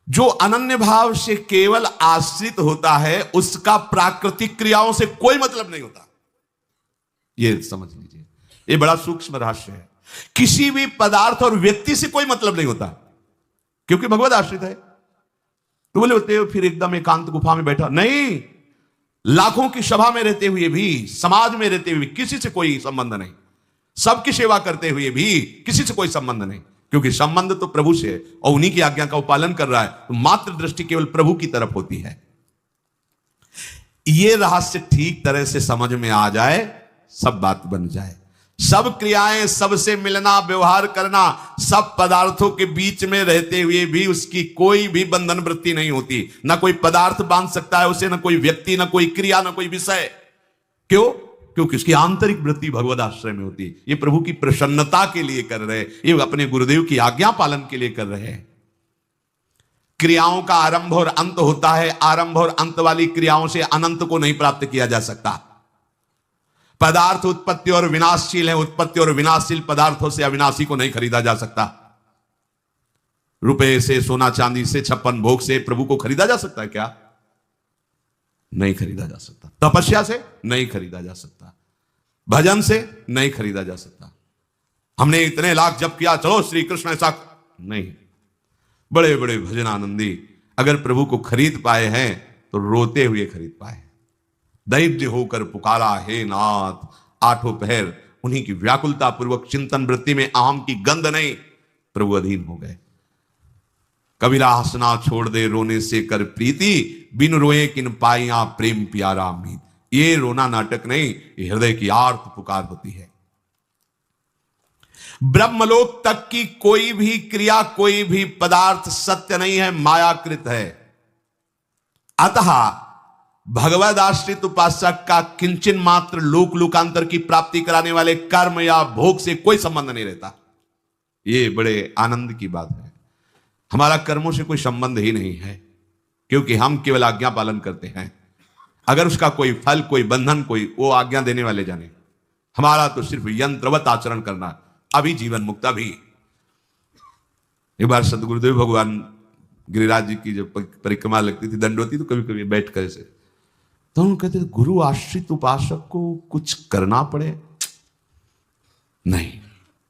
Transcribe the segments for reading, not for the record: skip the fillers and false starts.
जो अनन्य भाव से केवल आश्रित होता है उसका प्राकृतिक क्रियाओं से कोई मतलब नहीं होता। यह समझ लीजिए, यह बड़ा सूक्ष्म रहस्य है। किसी भी पदार्थ और व्यक्ति से कोई मतलब नहीं होता, क्योंकि भगवत आश्रित है। तो बोले होते हो फिर एकदम एकांत गुफा में बैठा, नहीं, लाखों की सभा में रहते हुए भी, समाज में रहते हुए भी किसी से कोई संबंध नहीं, सबकी सेवा करते हुए भी किसी से कोई संबंध नहीं, क्योंकि संबंध तो प्रभु से है और उन्हीं की आज्ञा का वो पालन कर रहा है, तो मात्र दृष्टि केवल प्रभु की तरफ होती है। यह रहस्य ठीक तरह से समझ में आ जाए, सब बात बन जाए। सब क्रियाएं, सबसे मिलना, व्यवहार करना, सब पदार्थों के बीच में रहते हुए भी उसकी कोई भी बंधन वृत्ति नहीं होती। ना कोई पदार्थ बांध सकता है उसे, ना कोई व्यक्ति, ना कोई क्रिया, ना कोई विषय। क्यों? क्योंकि उसकी आंतरिक वृत्ति भगवत आश्रय में होती है। ये प्रभु की प्रसन्नता के लिए कर रहे, ये अपने गुरुदेव की आज्ञा पालन के लिए कर रहे हैं। क्रियाओं का आरंभ और अंत होता है, आरंभ और अंत वाली क्रियाओं से अनंत को नहीं प्राप्त किया जा सकता। पदार्थ उत्पत्ति और विनाशशील है, उत्पत्ति और विनाशशील पदार्थों से अविनाशी को नहीं खरीदा जा सकता। रुपए से, सोना चांदी से, 56 भोग से प्रभु को खरीदा जा सकता है क्या? नहीं खरीदा जा सकता। तपस्या से नहीं खरीदा जा सकता, भजन से नहीं खरीदा जा सकता। हमने इतने लाख जप किया, चलो श्री कृष्ण ऐसा नहीं। बड़े बड़े भजन आनंदी अगर प्रभु को खरीद पाए हैं तो रोते हुए खरीद पाए। दैव्य होकर पुकारा, हे नाथ, आठों पहर उन्हीं की व्याकुलता पूर्वक चिंतन वृत्ति में अहम की गंध नहीं, प्रभु अधीन हो गए। कबीरा हंसना छोड़ दे रोने से कर प्रीति, बिन रोए किन पाइया प्रेम प्यारा मीत। ये रोना नाटक नहीं, ये हृदय की आर्त पुकार होती है। ब्रह्मलोक तक की कोई भी क्रिया, कोई भी पदार्थ सत्य नहीं है, मायाकृत है। अतः भगवद आश्रित उपासक का किंचन मात्र लोक लोकांतर की प्राप्ति कराने वाले कर्म या भोग से कोई संबंध नहीं रहता। यह बड़े आनंद की बात है। हमारा कर्मों से कोई संबंध ही नहीं है, क्योंकि हम केवल आज्ञा पालन करते हैं। अगर उसका कोई फल, कोई बंधन, कोई, वो आज्ञा देने वाले जाने। हमारा तो सिर्फ यंत्रवत आचरण करना। अभी जीवन मुक्त। अभी एक बार सदगुरुदेव भगवान गिरिराज जी की जब परिक्रमा लगती थी, दंड होती, तो कभी कभी बैठ कर ऐसे, तो हम कहते थे गुरु आश्रित उपासक को कुछ करना पड़े। नहीं,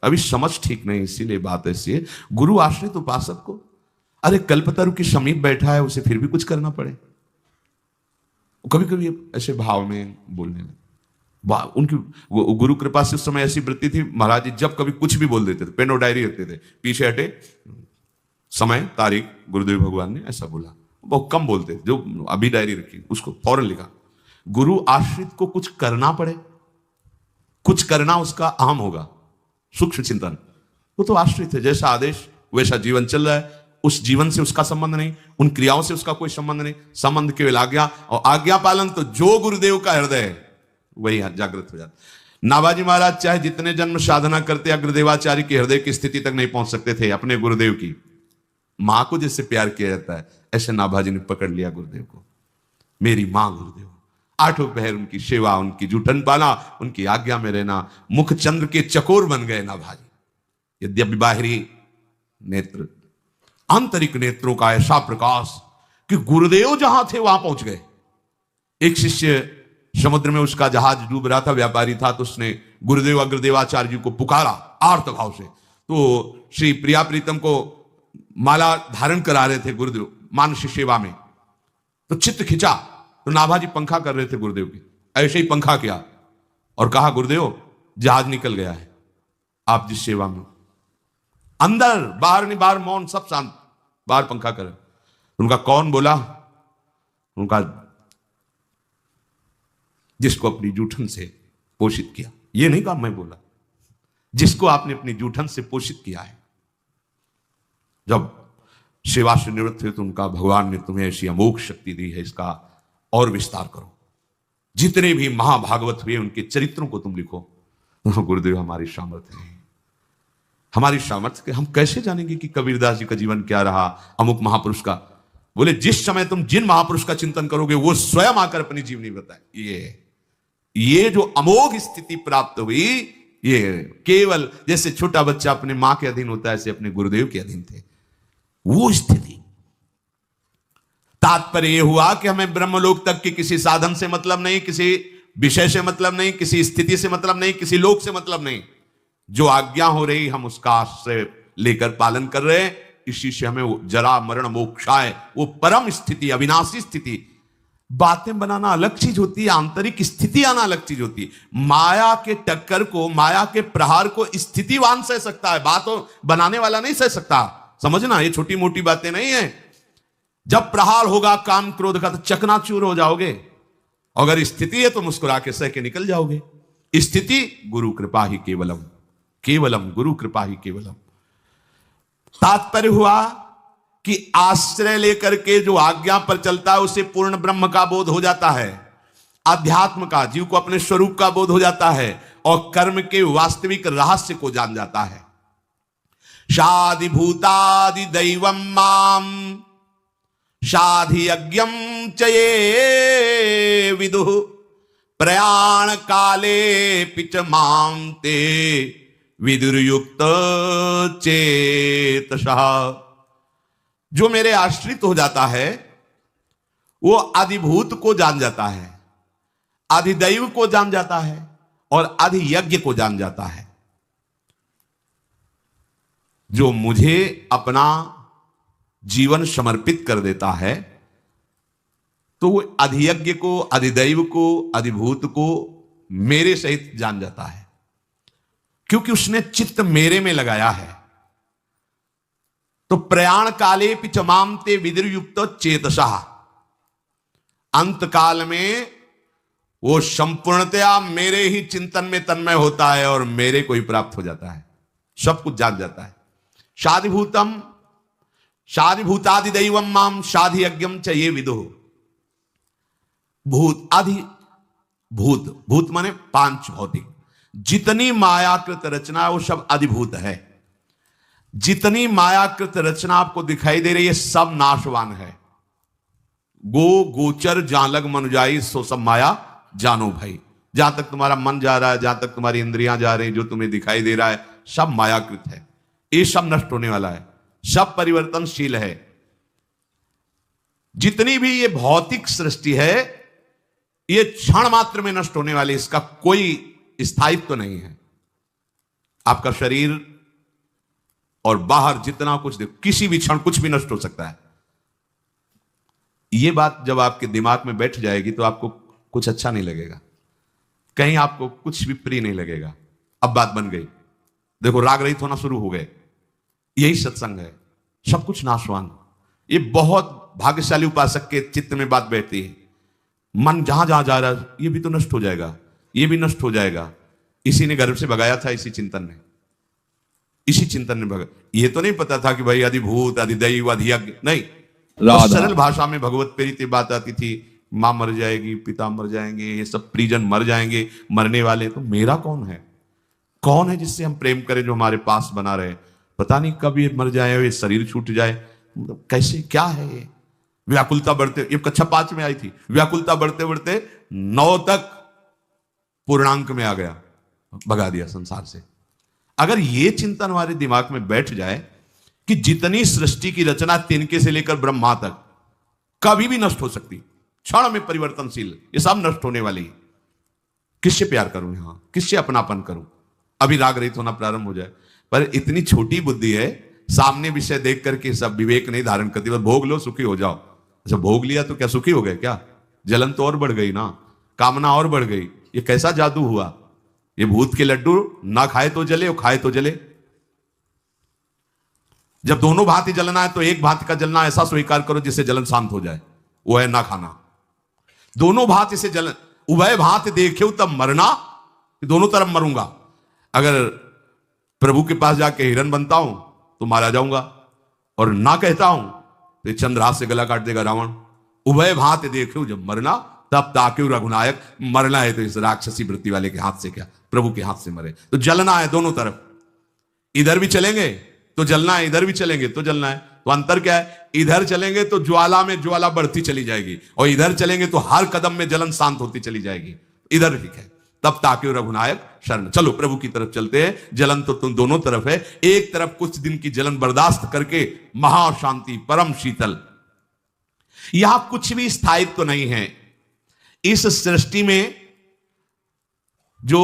अभी समझ ठीक नहीं, इसीलिए बात ऐसी है। गुरु आश्रित उपासक को, अरे कल्पतरु के समीप बैठा है, उसे फिर भी कुछ करना पड़े। कभी कभी ऐसे भाव में बोलने लगे। उनकी गुरु कृपा से उस समय ऐसी वृत्ति थी, महाराज जी जब कभी कुछ भी बोल देते थे, पेन और डायरी रखते थे, पीछे हटे, समय, तारीख, गुरुदेव भगवान ने ऐसा बोला। बहुत कम बोलते थे, जो अभी डायरी रखी उसको फौरन लिखा। गुरु आश्रित को कुछ करना पड़े, कुछ करना उसका अहम होगा, सूक्ष्म चिंतन। वो तो आश्रित है, जैसा आदेश वैसा जीवन चल रहा है। उस जीवन से उसका संबंध नहीं, उन क्रियाओं से उसका कोई संबंध नहीं, संबंध केवल आज्ञा। और आज्ञा पालन तो जो गुरुदेव का हृदय है वही जागृत हो जाता। नाभाजी महाराज चाहे जितने जन्म साधना करते, अग्रदेवाचार्य के हृदय की स्थिति तक नहीं पहुंच सकते थे। अपने गुरुदेव की मां को जैसे प्यार किया जाता है, ऐसे नाभाजी ने पकड़ लिया गुरुदेव को। मेरी मां गुरुदेव, आठों पहर उनकी सेवा, उनकी जूठन पाना, उनकी आज्ञा में रहना। मुख चंद्र के चकोर बन गए नाभाजी। यद्यपि बाहरी नेत्र, आंतरिक नेत्रों का ऐसा प्रकाश कि गुरुदेव जहां थे वहां पहुंच गए। एक शिष्य समुद्र में, उसका जहाज डूब रहा था, व्यापारी था, तो उसने गुरुदेव अग्रदेवाचार्य जी को पुकारा आर्त भाव से। तो श्री प्रिया प्रीतम को माला धारण करा रहे थे गुरुदेव मानसिक सेवा में, तो चित्त खिंचा, तो नाभाजी पंखा कर रहे थे गुरुदेव की। ऐसे ही पंखा किया और कहा, गुरुदेव जहाज निकल गया है, आप जिस सेवा में। अंदर बाहर नहीं, बाहर मौन, सब शांत, बाहर पंखा कर। उनका कौन बोला? उनका जिसको अपनी जूठन से पोषित किया। ये नहीं कहा मैं बोला, जिसको आपने अपनी जूठन से पोषित किया है। जब सेवा से निवृत्त हुए तो उनका, भगवान ने तुम्हें ऐसी अमोघ शक्ति दी है, इसका और विस्तार करो। जितने भी महाभागवत हुए उनके चरित्रों को तुम लिखो। गुरुदेव हमारी सामर्थ्य है, हमारी सामर्थ्य के हम कैसे जानेंगे कि कबीरदास जी का जीवन क्या रहा, अमुक महापुरुष का। बोले जिस समय तुम जिन महापुरुष का चिंतन करोगे वो स्वयं आकर अपनी जीवनी बताए। ये जो अमोघ स्थिति प्राप्त हुई, ये केवल जैसे छोटा बच्चा अपने मां के अधीन होता है, ऐसे अपने गुरुदेव के अधीन थे। वो स्थिति तात्पर्य यह हुआ कि हमें ब्रह्मलोक तक की किसी साधन से मतलब नहीं, किसी विषय से मतलब नहीं, किसी स्थिति से मतलब नहीं, किसी लोक से मतलब नहीं। जो आज्ञा हो रही हम उसका आश्रय लेकर पालन कर रहे हैं, इसी से हमें जरा मरण मोक्षाय, वो परम स्थिति, अविनाशी स्थिति। बातें बनाना अलग चीज होती है, आंतरिक स्थिति आना अलग चीज होती है। माया के टक्कर को, माया के प्रहार को स्थितिवान सह सकता है, बात बनाने वाला नहीं सह सकता। समझना, ये छोटी मोटी बातें नहीं है। जब प्रहार होगा काम क्रोध का तो चकनाचूर हो जाओगे। अगर स्थिति है तो मुस्कुरा के सह के निकल जाओगे। स्थिति गुरु कृपा ही केवलम, केवलम गुरु कृपा ही केवलम। तात्पर्य हुआ कि आश्रय लेकर के जो आज्ञा पर चलता है उसे पूर्ण ब्रह्म का बोध हो जाता है, अध्यात्म का, जीव को अपने स्वरूप का बोध हो जाता है और कर्म के वास्तविक रहस्य को जान जाता है। शादि भूतादि दैवम माम शाधि यज्ञम चये विदुः प्रयाण काले पिच माम ते विदुर्युक्त चेतसः। जो मेरे आश्रित हो जाता है वो अधिभूत को जान जाता है, अधिदैव को जान जाता है और अधियज्ञ को जान जाता है। जो मुझे अपना जीवन समर्पित कर देता है तो वो अधियज्ञ को, अधिदैव को, अधिभूत को मेरे सहित जान जाता है, क्योंकि उसने चित्त मेरे में लगाया है। तो प्रयाण काले पिचमामते विदुर्युक्त चेतसः, अंत काल में वो संपूर्णतया मेरे ही चिंतन में तन्मय होता है और मेरे को ही प्राप्त हो जाता है, सब कुछ जान जाता है। शादिभूतम शादिभूतादि दैवम माम शाधि यज्ञम च ये विदुः। भूत आदि भूत, भूत माने पांच भौतिक, जितनी मायाकृत रचना है वो सब अधिभूत है। जितनी मायाकृत रचना आपको दिखाई दे रही है सब नाशवान है। गो गोचर जहां लग मन जाई सो सब माया जानो भाई। जहां तक तुम्हारा मन जा रहा है, जहां तक तुम्हारी इंद्रियां जा रही, जो तुम्हें दिखाई दे रहा है सब मायाकृत है। ये सब नष्ट होने वाला है, सब परिवर्तनशील है। जितनी भी ये भौतिक सृष्टि है ये क्षण मात्र में नष्ट होने वाली, इसका कोई स्थायित्व तो नहीं है। आपका शरीर और बाहर जितना कुछ देखो, किसी भी क्षण कुछ भी नष्ट हो सकता है। यह बात जब आपके दिमाग में बैठ जाएगी तो आपको कुछ अच्छा नहीं लगेगा, कहीं आपको कुछ भी प्रिय नहीं लगेगा। अब बात बन गई, देखो राग रहित होना शुरू हो गए। यही सत्संग है, सब कुछ नाशवान। ये बहुत भाग्यशाली उपासक के चित्त में बात बैठती है। मन जहां जहां जा रहा है ये भी तो नष्ट हो जाएगा, ये भी नष्ट हो जाएगा। इसी ने गर्भ से भगाया था, इसी चिंतन ने, इसी चिंतन ने भगा। ये तो नहीं पता था कि भाई अधिभूत, अधिदैव, अधियज्ञ नहीं। तो सरल भाषा में भगवत प्रीति बात आती थी, मां मर जाएगी, पिता मर जाएंगे, ये सब परिजन मर जाएंगे, मरने वाले। तो मेरा कौन है? कौन है जिससे हम प्रेम करें, जो हमारे पास बना रहे? पता नहीं कब ये मर जाए, ये शरीर छूट जाए, कैसे, क्या है ये? व्याकुलता बढ़ते, ये कक्षा 5 में आई थी, व्याकुलता बढ़ते बढ़ते 9 तक पूर्णांक में आ गया, भगा दिया संसार से। अगर ये चिंतन हमारे दिमाग में बैठ जाए कि जितनी सृष्टि की रचना तिनके से लेकर ब्रह्मा तक कभी भी नष्ट हो सकती, क्षण में परिवर्तनशील, ये सब नष्ट होने वाली। किससे प्यार करूं यहां, किससे अपनापन करूं? अभी राग रहित होना प्रारंभ हो जाए। पर इतनी छोटी बुद्धि है, सामने विषय देख करके सब विवेक नहीं धारण करती, बस भोग लो सुखी हो जाओ। अच्छा भोग लिया तो क्या सुखी हो गए क्या? जलन तो और बढ़ गई ना, कामना और बढ़ गई। ये कैसा जादू हुआ? ये भूत के लड्डू ना खाए तो जले और खाए तो जले। जब दोनों भांति जलना है तो एक भांति का जलना ऐसा स्वीकार करो जिससे जलन शांत हो जाए, वो है ना खाना। दोनों भांति से जलन, उभय भांति देखे तब मरना, दोनों तरफ मरूंगा। अगर प्रभु के पास जाके हिरण बनता हूं तो मारा जाऊंगा, और ना कहता हूं तो चंद्रहास से गला काट देगा रावण। उभय भांति देखे जब मरना तब ताके रघुनायक। मरना है तो इस राक्षसी वृत्ति वाले के हाथ से क्या, प्रभु के हाथ से मरे। तो जलना है दोनों तरफ, इधर भी चलेंगे तो जलना है, इधर भी चलेंगे तो जलना है। तो अंतर क्या है? इधर चलेंगे तो ज्वाला में ज्वाला बढ़ती चली जाएगी, और इधर चलेंगे तो हर कदम में जलन शांत होती चली जाएगी। इधर ठीक है, तब ताके रघुनायक शरण। चलो प्रभु की तरफ चलते हैं। जलन तो तुम दोनों तरफ है, एक तरफ कुछ दिन की जलन बर्दाश्त करके महाशांति, परम शीतल, यहां कुछ भी स्थायित्व तो नहीं है। इस सृष्टि में जो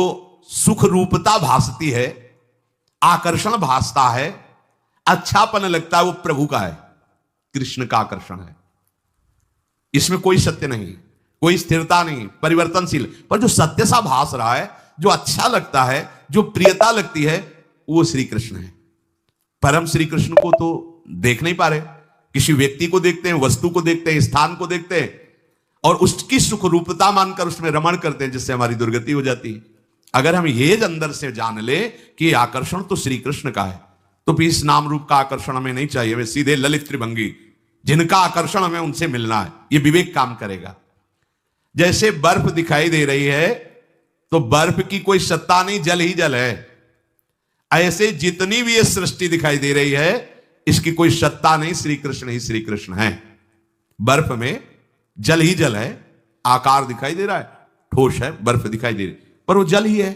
सुख रूपता भासती है, आकर्षण भासता है, अच्छापन लगता है, वो प्रभु का है, कृष्ण का आकर्षण है। इसमें कोई सत्य नहीं, कोई स्थिरता नहीं, परिवर्तनशील। पर जो सत्य सा भास रहा है, जो अच्छा लगता है, जो प्रियता लगती है, वो श्री कृष्ण है। पर हम श्री कृष्ण को तो देख नहीं पा रहे। किसी व्यक्ति को देखते हैं, वस्तु को देखते हैं, स्थान को देखते हैं और उसकी सुख रूपता मानकर उसमें रमण करते हैं, जिससे हमारी दुर्गति हो जाती है। अगर हम ये अंदर से जान ले कि आकर्षण तो श्री कृष्ण का है, तो भी इस नाम रूप का आकर्षण हमें नहीं चाहिए। हमें सीधे ललित त्रिभंगी, जिनका आकर्षण हमें उनसे मिलना है, ये विवेक काम करेगा। जैसे बर्फ दिखाई दे रही है तो बर्फ की कोई सत्ता नहीं, जल ही जल है। ऐसे जितनी भी ये सृष्टि दिखाई दे रही है, इसकी कोई सत्ता नहीं, श्री कृष्ण ही श्री कृष्ण है। बर्फ में जल ही जल है, आकार दिखाई दे रहा है, ठोस है, बर्फ दिखाई दे रही, पर वो जल ही है।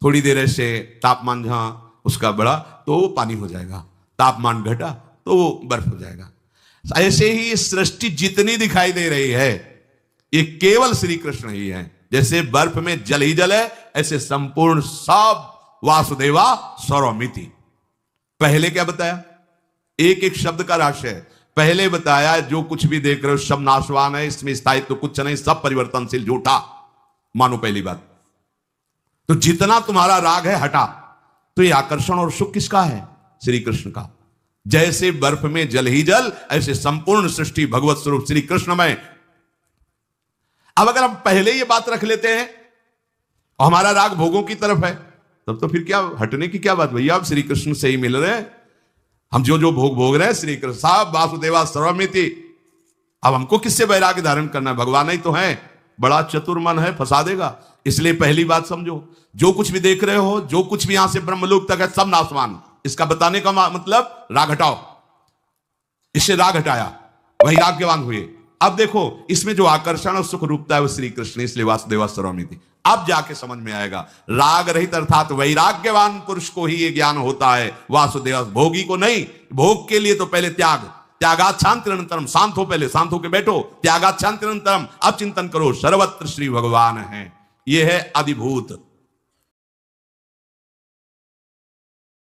थोड़ी देर से तापमान जहां उसका बढ़ा तो वो पानी हो जाएगा, तापमान घटा तो वो बर्फ हो जाएगा। ऐसे ही सृष्टि जितनी दिखाई दे रही है, ये केवल श्री कृष्ण ही है। जैसे बर्फ में जल ही जल है, ऐसे संपूर्ण सब वासुदेवा सर्वमिति। पहले क्या बताया? एक एक शब्द का राशि है। पहले बताया जो कुछ भी देख रहे हो सब नाशवान है, इसमें स्थायित्व तो कुछ नहीं, सब परिवर्तनशील, झूठा मानो। पहली बात तो जितना तुम्हारा राग है हटा। तो ये आकर्षण और सुख किसका है? श्री कृष्ण का। जैसे बर्फ में जल ही जल, ऐसे संपूर्ण सृष्टि भगवत स्वरूप श्री कृष्णमय। अब अगर हम पहले ये बात रख लेते हैं और हमारा राग भोगों की तरफ है, तब तो फिर क्या हटने की क्या बात? भैया आप श्री कृष्ण से ही मिल रहे हैं, हम जो जो भोग भोग रहे हैं श्री कृष्ण साहब वासुदेवा सर्वमिति। अब हमको किससे वैराग्य धारण करना है? भगवान ही तो है, बड़ा चतुर मन है, फंसा देगा। इसलिए पहली बात समझो, जो कुछ भी देख रहे हो, जो कुछ भी यहां से ब्रह्मलोक तक है, सब नाशवान। इसका बताने का मतलब राग हटाओ। इससे राग हटाया, वैराग्यवान हुए। अब देखो इसमें जो आकर्षण और सुख रूपता है वो श्री कृष्ण, इसलिए वासुदेवा सर्वमिति। अब जाके समझ में आएगा, राग रहित अर्थात वैराग्यवान पुरुष को ही ये ज्ञान होता है, वासुदेव भोगी को नहीं। भोग के लिए तो पहले त्याग, त्यागाच्छांतिरंतरम, शांत हो, पहले शांत होकर बैठो, त्यागाच्छांतिरंतरम, अब चिंतन करो सर्वत्र श्री भगवान है। यह है अधिभूत।